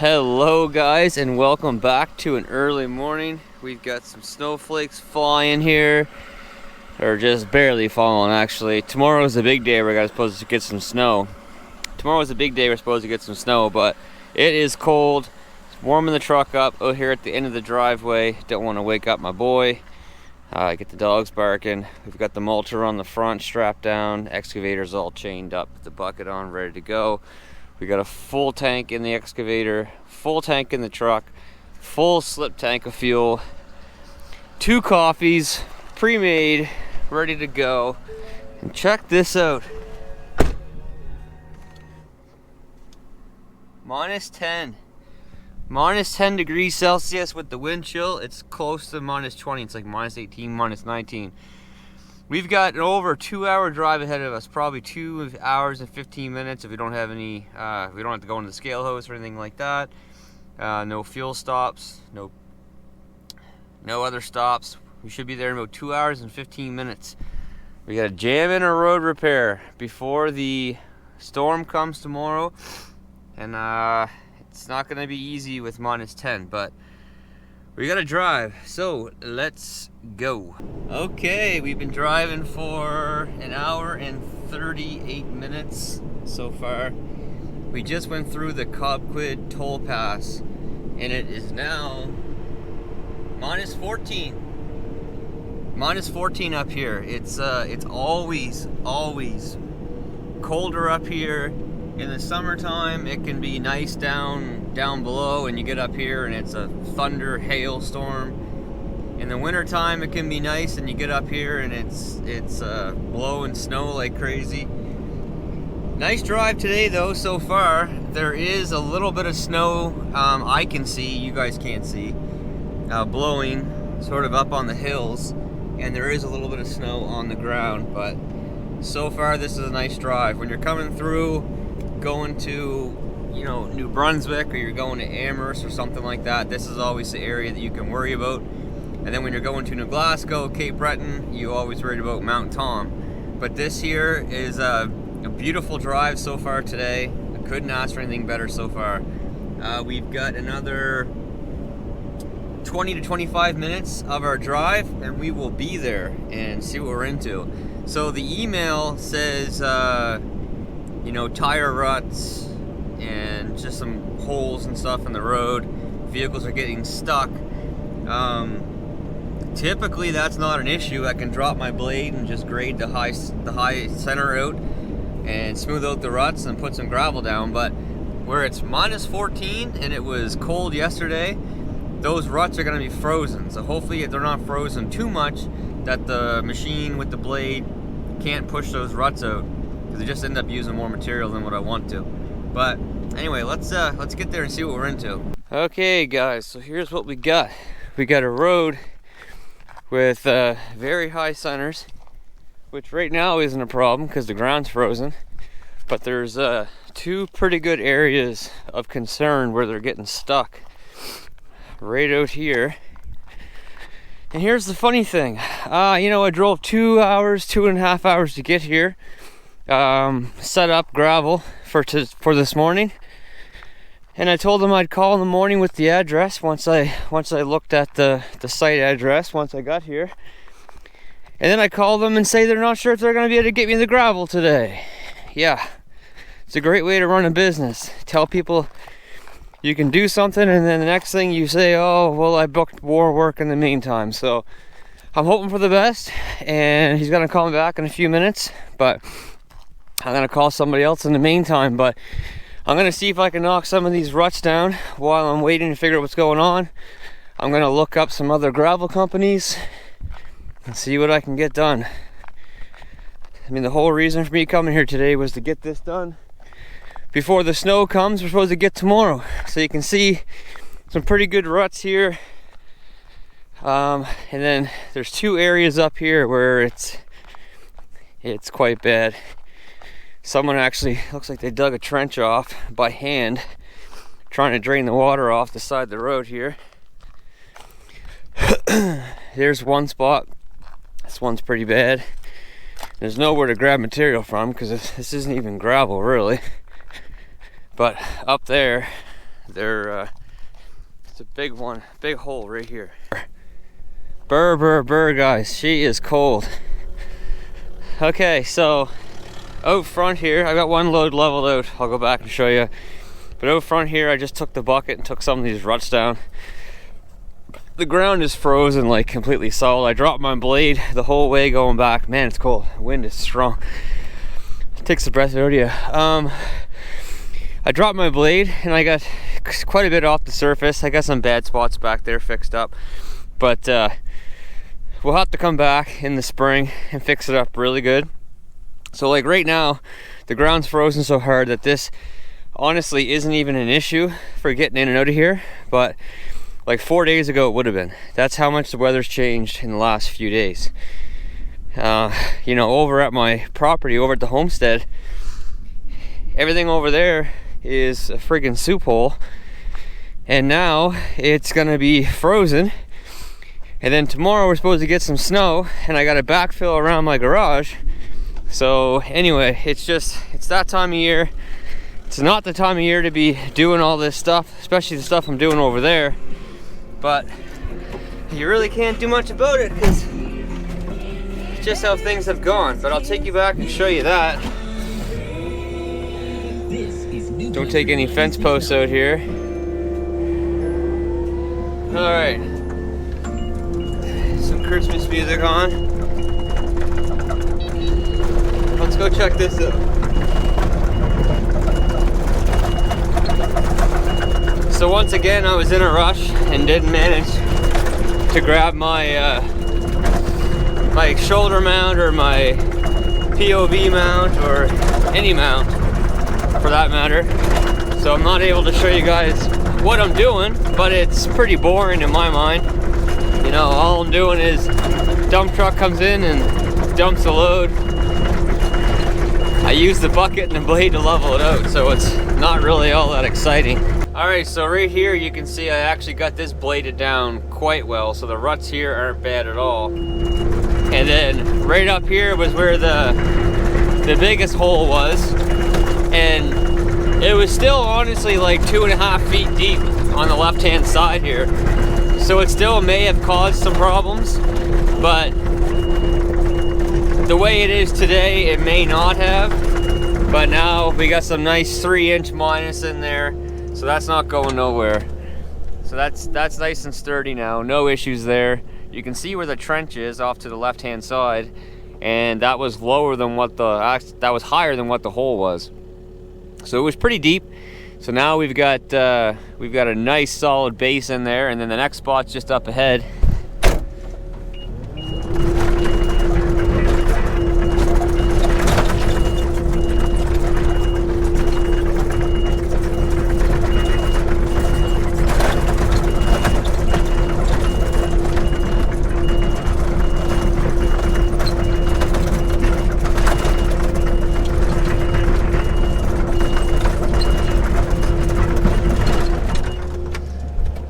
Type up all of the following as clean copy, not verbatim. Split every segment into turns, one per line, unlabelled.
Hello guys, and welcome back to an early morning. We've got some snowflakes flying here, or just barely falling actually. Tomorrow's a big day, we're supposed to get some snow. But it is cold. It's warming the truck up out here at the end of the driveway. Don't want to wake up my boy. Get the dogs barking. We've got the mulcher on the front strapped down, excavators all chained up, the bucket on, ready to go. We got a full tank in the excavator, full tank in the truck, full slip tank of fuel, 2 coffees, pre-made, ready to go. And check this out. Minus 10 degrees Celsius with the wind chill. It's close to minus 20. It's like minus 18, minus 19. We've got an over 2-hour drive ahead of us, probably 2 hours and 15 minutes if we don't have any, we don't have to go into the scale host or anything like that. No fuel stops, no other stops. We should be there in about 2 hours and 15 minutes. We got to jam in a road repair before the storm comes tomorrow. And it's not going to be easy with minus 10, but we got to drive. So let's go. Okay, we've been driving for an hour and 38 minutes so far. We just went through the Cobquid toll pass, and it is now minus 14. Minus 14 up here. It's always colder up here. In the summertime, it can be nice down below, and you get up here and it's a thunder hailstorm. In the wintertime, it can be nice, and you get up here and it's blowing snow like crazy. Nice drive today though so far. There is a little bit of snow I can see, you guys can't see, blowing sort of up on the hills, and there is a little bit of snow on the ground, but so far this is a nice drive. When you're coming through, going to, New Brunswick, or you're going to Amherst or something like that, this is always the area that you can worry about. And then when you're going to New Glasgow, Cape Breton, you always worried about Mount Tom. But this here is a beautiful drive so far today. I couldn't ask for anything better so far. We've got another 20 to 25 minutes of our drive, and we will be there and see what we're into. So the email says, tire ruts and just some holes and stuff in the road. Vehicles are getting stuck. Typically that's not an issue. I can drop my blade and just grade the high center out and smooth out the ruts and put some gravel down. But where it's minus 14 and it was cold yesterday, those ruts are going to be frozen. So hopefully they're not frozen too much that the machine with the blade can't push those ruts out, because I just end up using more material than what I want to. But anyway, let's get there and see what we're into. Okay guys, so here's what we got. We got a road with very high centers, which right now isn't a problem because the ground's frozen, but there's 2 pretty good areas of concern where they're getting stuck right out here. And here's the funny thing, I drove 2.5 hours to get here, set up gravel for this morning, and I told them I'd call in the morning with the address once I looked at the site address once I got here. And then I called them and say they're not sure if they're going to be able to get me the gravel today. Yeah, it's a great way to run a business. Tell people you can do something, and then the next thing you say, oh, well, I booked more work in the meantime. So I'm hoping for the best, and he's going to call me back in a few minutes, but I'm going to call somebody else in the meantime. But I'm going to see if I can knock some of these ruts down while I'm waiting to figure out what's going on. I'm going to look up some other gravel companies and see what I can get done. I mean, the whole reason for me coming here today was to get this done before the snow comes. We're supposed to get tomorrow. So you can see some pretty good ruts here. And then there's 2 areas up here where it's quite bad. Someone actually, looks like they dug a trench off by hand, trying to drain the water off the side of the road here. Here's one spot. This one's pretty bad. There's nowhere to grab material from because this isn't even gravel really. But up there, It's a big one, big hole right here. Burr, guys, she is cold. Okay, so out front here, I got one load leveled out. I'll go back and show you. But out front here, I just took the bucket and took some of these ruts down. The ground is frozen, like completely solid. I dropped my blade the whole way going back. Man, it's cold. The wind is strong. It takes the breath out of you. I dropped my blade and I got quite a bit off the surface. I got some bad spots back there fixed up. But we'll have to come back in the spring and fix it up really good. So like right now, the ground's frozen so hard that this honestly isn't even an issue for getting in and out of here. But like 4 days ago it would have been. That's how much the weather's changed in the last few days. You know, over at my property, over at the homestead, everything over there is a friggin' soup hole. And now it's gonna be frozen. And then tomorrow we're supposed to get some snow, and I gotta backfill around my garage. So anyway, it's that time of year. It's not the time of year to be doing all this stuff, especially the stuff I'm doing over there. But you really can't do much about it because it's just how things have gone. But I'll take you back and show you that. Don't take any fence posts out here. All right, some Christmas music on. Let's go check this out. So once again, I was in a rush and didn't manage to grab my my shoulder mount or my POV mount or any mount for that matter. So I'm not able to show you guys what I'm doing, but it's pretty boring in my mind. You know, all I'm doing is dump truck comes in and dumps a load. I use the bucket and the blade to level it out, so it's not really all that exciting. Alright, so right here you can see I actually got this bladed down quite well, so the ruts here aren't bad at all. And then right up here was where the biggest hole was, and it was still honestly like 2.5 feet deep on the left hand side here. So it still may have caused some problems, but the way it is today, it may not have. But now we got some nice 3-inch minus in there, so that's not going nowhere. So that's nice and sturdy now, no issues there. You can see where the trench is off to the left hand side, and that was lower than what that was higher than what the hole was. So it was pretty deep. So now we've got a nice solid base in there, and then the next spot's just up ahead.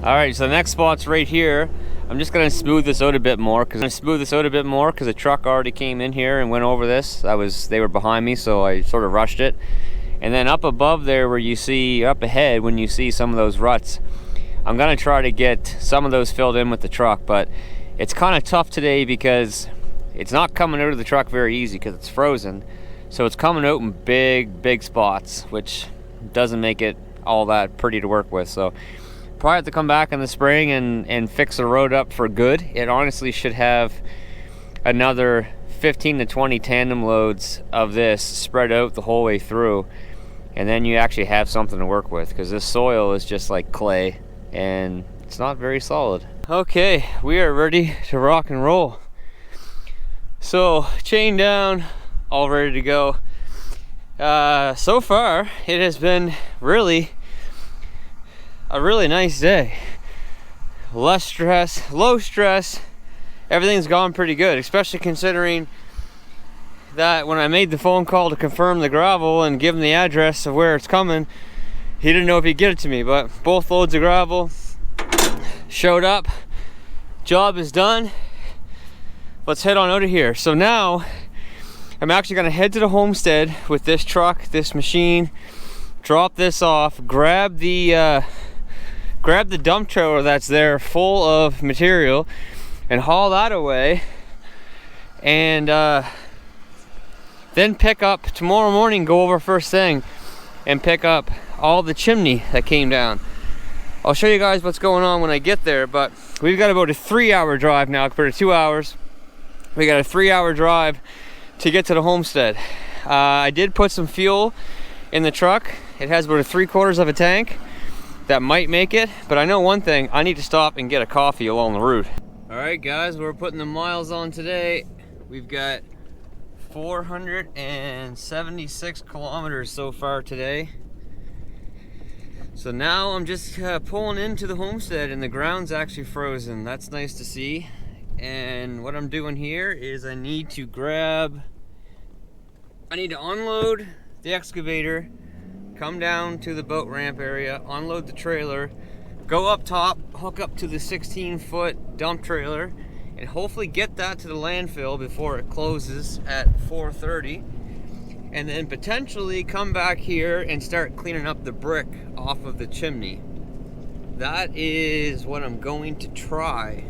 Alright, so the next spot's right here. I'm just going to smooth this out a bit more because the truck already came in here and went over this. They were behind me, so I sort of rushed it. And then up above there where you see, up ahead when you see some of those ruts, I'm going to try to get some of those filled in with the truck, but it's kind of tough today because it's not coming out of the truck very easy because it's frozen. So it's coming out in big spots, which doesn't make it all that pretty to work with. So probably have to come back in the spring and fix the road up for good. It honestly should have another 15 to 20 tandem loads of this spread out the whole way through, and then you actually have something to work with because this soil is just like clay and it's not very solid. Okay, we are ready to rock and roll. So chain down, all ready to go. So far it has been a really nice day. Less stress, low stress. Everything's gone pretty good, especially considering that when I made the phone call to confirm the gravel and give him the address of where it's coming, he didn't know if he'd get it to me, but both loads of gravel showed up. Job is done. Let's head on out of here. So now I'm actually gonna head to the homestead with this truck, this machine, drop this off, grab the grab the dump trailer that's there full of material and haul that away, and then pick up tomorrow morning, go over first thing and pick up all the chimney that came down. I'll show you guys what's going on when I get there, but we've got about a 3-hour drive now compared to 2 hours. We got a 3-hour drive to get to the homestead. I did put some fuel in the truck. It has about 3/4 of a tank. That might make it, but I know one thing, I need to stop and get a coffee along the route. All right guys, we're putting the miles on today. We've got 476 kilometers so far today. So now I'm just pulling into the homestead and the ground's actually frozen. That's nice to see. And what I'm doing here is I need to unload the excavator, come down to the boat ramp area, unload the trailer, go up top, hook up to the 16-foot dump trailer, and hopefully get that to the landfill before it closes at 4:30. And then potentially come back here and start cleaning up the brick off of the chimney. That is what I'm going to try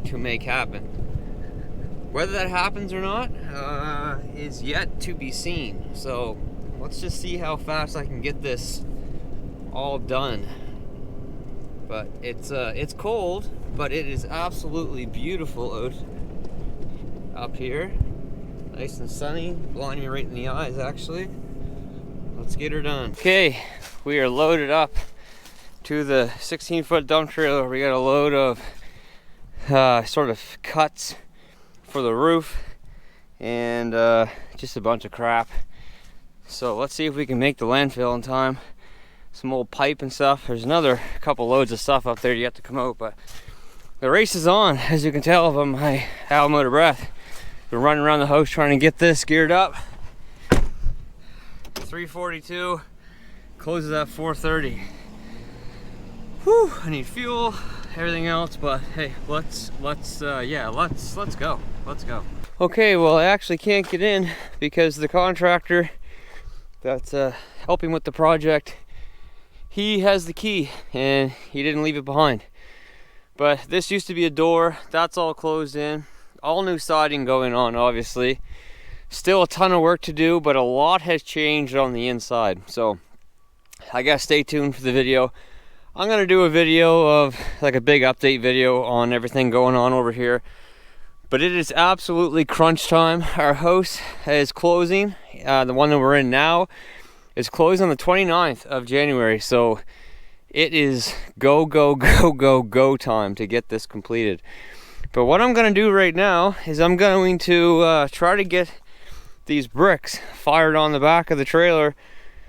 to make happen. Whether that happens or not is yet to be seen. So let's just see how fast I can get this all done. But it's cold, but it is absolutely beautiful out up here. Nice and sunny, blinding me right in the eyes actually. Let's get her done. Okay, we are loaded up to the 16-foot dump trailer. We got a load of sort of cuts for the roof and just a bunch of crap. So let's see if we can make the landfill in time. Some old pipe and stuff. There's another couple loads of stuff up there yet to come out, but the race is on. As you can tell by my I'm out of breath. Been running around the house trying to get this geared up. 3:42, closes at 4:30. Whew, I need fuel, everything else, but hey, let's go. Let's go. Okay, well I actually can't get in because the contractor that's helping with the project, he has the key and he didn't leave it behind. But this used to be a door, that's all closed in. All new siding going on, obviously. Still a ton of work to do, but a lot has changed on the inside. So I guess stay tuned for the video. I'm gonna do a video of like a big update video on everything going on over here. But it is absolutely crunch time. Our house is closing. The one that we're in now is closing on the 29th of January. So it is go time to get this completed. But what I'm going to do right now is I'm going to try to get these bricks fired on the back of the trailer,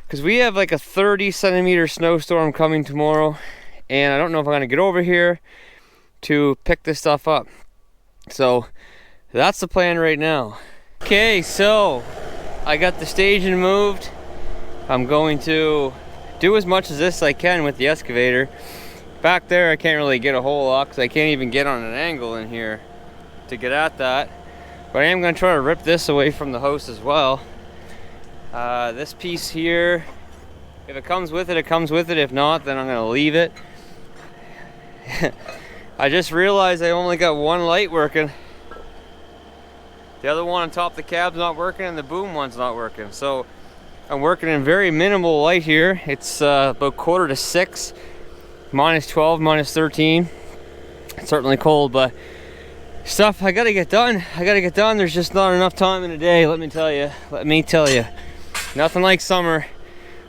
because we have like a 30-centimeter snowstorm coming tomorrow, and I don't know if I'm going to get over here to pick this stuff up. So that's the plan right now. Okay, so I got the staging moved. I'm going to do as much as this I can with the excavator. Back there I can't really get a whole lot because I can't even get on an angle in here to get at that. But I am going to try to rip this away from the house as well. This piece here, if it comes with it, it comes with it. If not, then I'm going to leave it. I just realized I only got one light working. The other one on top of the cab's not working and the boom one's not working. So I'm working in very minimal light here. It's about 5:45. -12, -13. It's certainly cold, but stuff I gotta get done. There's just not enough time in a day, let me tell you. Nothing like summer.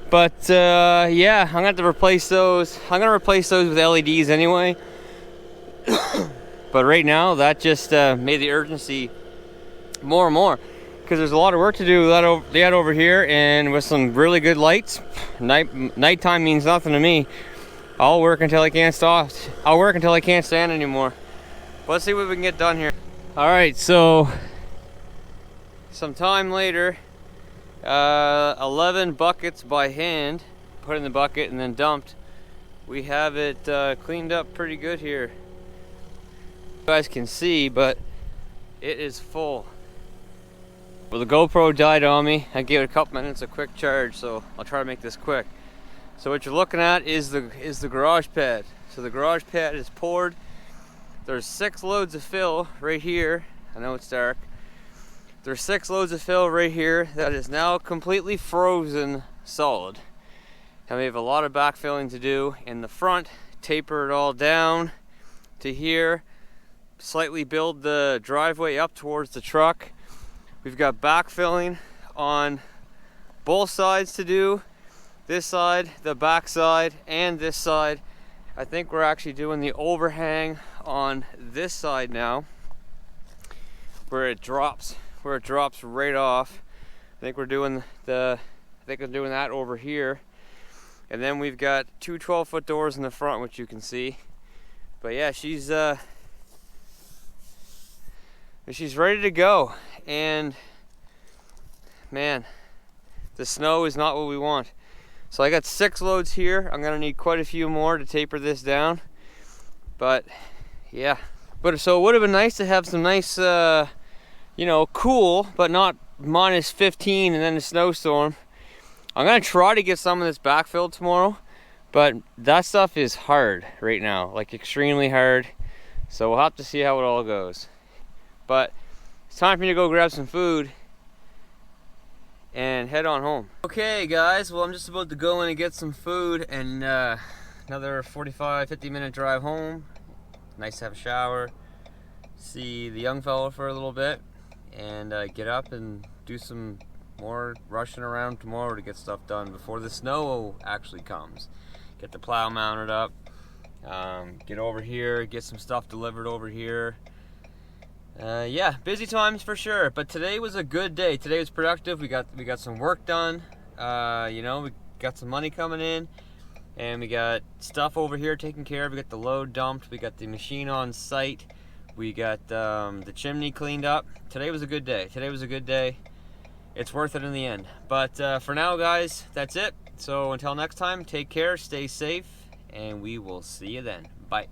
But yeah, I'm gonna have to replace those. I'm gonna replace those with LEDs anyway. But right now, that just made the urgency more and more, because there's a lot of work to do that over here, and with some really good lights. Nighttime means nothing to me. I'll work until I can't stop. I'll work until I can't stand anymore. But let's see what we can get done here. All right, so some time later, 11 buckets by hand, put in the bucket and then dumped. We have it cleaned up pretty good here. You guys can see, but it is full. Well, the GoPro died on me. I gave it a couple minutes of quick charge, so I'll try to make this quick. So what you're looking at is the garage pad. So the garage pad is poured. There's 6 loads of fill right here. I know it's dark. There's 6 loads of fill right here that is now completely frozen solid. And we have a lot of backfilling to do in the front. Taper it all down to here. Slightly build the driveway up towards the truck. We've got backfilling on both sides to do. This side, the back side, and this side. I think we're actually doing the overhang on this side now, where it drops right off. I think we're doing that over here. And then we've got 2 12-foot doors in the front, which you can see. But yeah, she's ready to go. And man, the snow is not what we want. So I got 6 loads here. I'm gonna need quite a few more to taper this down. But yeah, so it would have been nice to have some nice, cool, but not minus 15 and then a snowstorm. I'm gonna try to get some of this backfilled tomorrow, but that stuff is hard right now, like extremely hard. So we'll have to see how it all goes. But it's time for me to go grab some food and head on home. Okay guys, well I'm just about to go in and get some food, and another 45-50 minute drive home. Nice to have a shower, see the young fella for a little bit, and get up and do some more rushing around tomorrow to get stuff done before the snow actually comes. Get the plow mounted up, get over here, get some stuff delivered over here. Yeah, busy times for sure, but today was a good day. Today was productive. We got some work done. We got some money coming in, and we got stuff over here taken care of. We got the load dumped. We got the machine on site. We got the chimney cleaned up. Today was a good day. It's worth it in the end. But for now, guys, that's it. So until next time, take care, stay safe, and we will see you then. Bye.